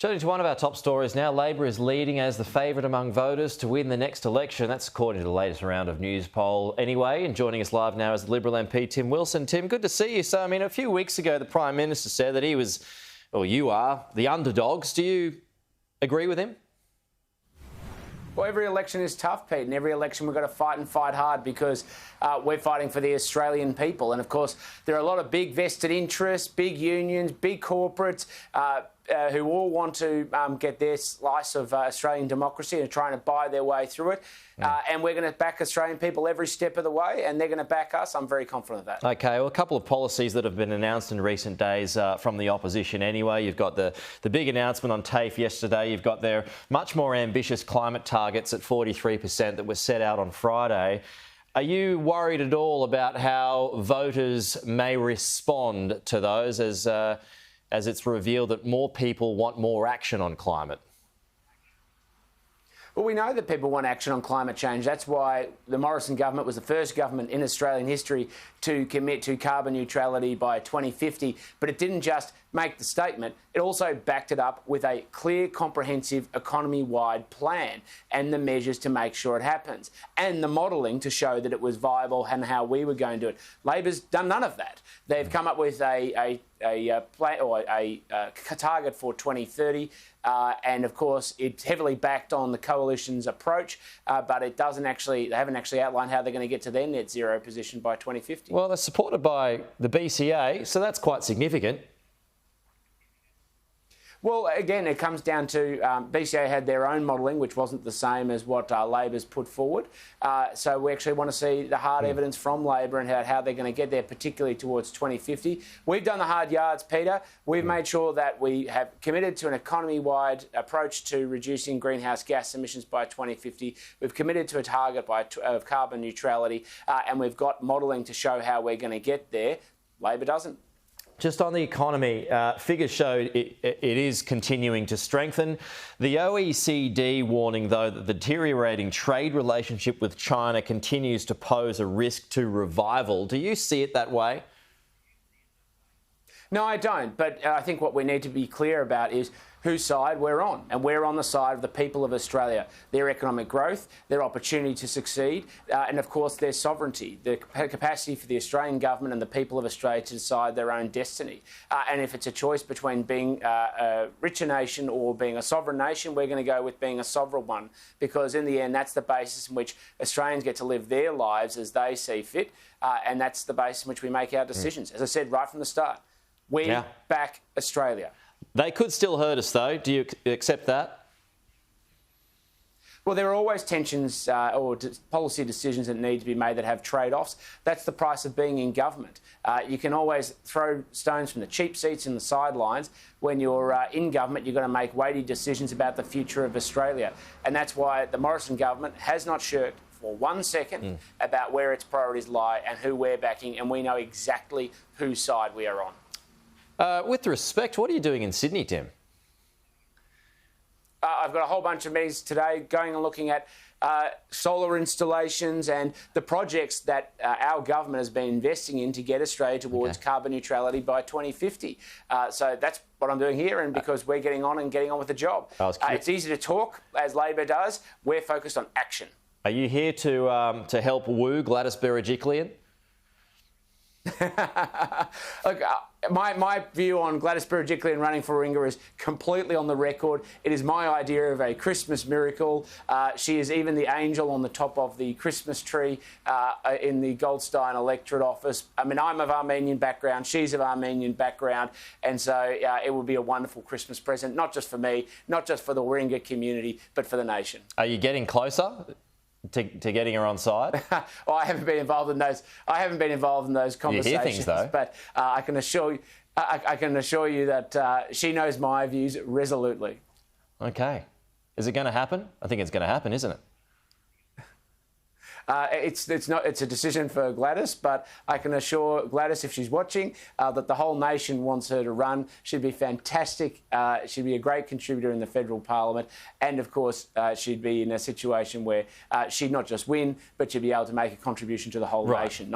Turning to one of our top stories now, Labor is leading as the favourite among voters to win the next election. That's according to the latest round of news poll anyway. And joining us live now is the Liberal MP, Tim Wilson. Tim, good to see you. So, a few weeks ago, the Prime Minister said that he was, or you are, the underdogs. Do you agree with him? Well, every election is tough, Pete, and every election we've got to fight and fight hard because we're fighting for the Australian people. And, of course, there are a lot of big vested interests, big unions, big corporates who all want to get their slice of Australian democracy and are trying to buy their way through it. And we're going to back Australian people every step of the way, and they're going to back us. I'm very confident of that. OK, well, a couple of policies that have been announced in recent days from the opposition anyway. You've got the big announcement on TAFE yesterday. You've got their much more ambitious climate targets at 43% that were set out on Friday. Are you worried at all about how voters may respond to those as it's revealed that more people want more action on climate? Well, we know that people want action on climate change. That's why the Morrison government was the first government in Australian history to commit to carbon neutrality by 2050. But it didn't just make the statement, it also backed it up with a clear, comprehensive, economy-wide plan and the measures to make sure it happens, and the modelling to show that it was viable and how we were going to do it. Labor's done none of that. They've come up with a plan or a target for 2030, and of course it's heavily backed on the coalition's approach, but they haven't actually outlined how they're going to get to their net zero position by 2050. Well, they're supported by the BCA, so that's quite significant. Well, again, it comes down to BCA had their own modelling, which wasn't the same as what Labor's put forward. So we actually want to see the hard evidence from Labor and how they're going to get there, particularly towards 2050. We've done the hard yards, Peter. We've made sure that we have committed to an economy-wide approach to reducing greenhouse gas emissions by 2050. We've committed to a target of carbon neutrality, and we've got modelling to show how we're going to get there. Labor doesn't. Just on the economy, figures show it is continuing to strengthen. The OECD warning, though, that the deteriorating trade relationship with China continues to pose a risk to revival. Do you see it that way? No, I don't. But I think what we need to be clear about is whose side we're on. And we're on the side of the people of Australia, their economic growth, their opportunity to succeed, and of course their sovereignty, the capacity for the Australian government and the people of Australia to decide their own destiny. And if it's a choice between being a richer nation or being a sovereign nation, we're going to go with being a sovereign one, because in the end that's the basis in which Australians get to live their lives as they see fit, and that's the basis in which we make our decisions. As I said right from the start, we back Australia. They could still hurt us, though. Do you accept that? Well, there are always tensions or policy decisions that need to be made that have trade-offs. That's the price of being in government. You can always throw stones from the cheap seats in the sidelines. When you're in government, you've got to make weighty decisions about the future of Australia. And that's why the Morrison government has not shirked for 1 second about where its priorities lie and who we're backing, and we know exactly whose side we are on. With respect, what are you doing in Sydney, Tim? I've got a whole bunch of meetings today going and looking at solar installations and the projects that our government has been investing in to get Australia towards carbon neutrality by 2050. So that's what I'm doing here, and because we're getting on with the job. It's easy to talk, as Labor does. We're focused on action. Are you here to help woo Gladys Berejiklian? Look, my view on Gladys Berejiklian running for Warringah is completely on the record. It is my idea of a Christmas miracle. She is even the angel on the top of the Christmas tree in the Goldstein electorate office. I'm of Armenian background, she's of Armenian background, and so it would be a wonderful Christmas present, not just for me, not just for the Warringah community, but for the nation. Are you getting closer to getting her on side? Well, I haven't been involved in those. I haven't been involved in those conversations. You hear things, though. But I can assure you that she knows my views resolutely. Okay, is it going to happen? I think it's going to happen, isn't it? It's a decision for Gladys, but I can assure Gladys, if she's watching, that the whole nation wants her to run. She'd be fantastic. She'd be a great contributor in the federal parliament, and of course, she'd be in a situation where she'd not just win, but she'd be able to make a contribution to the whole nation.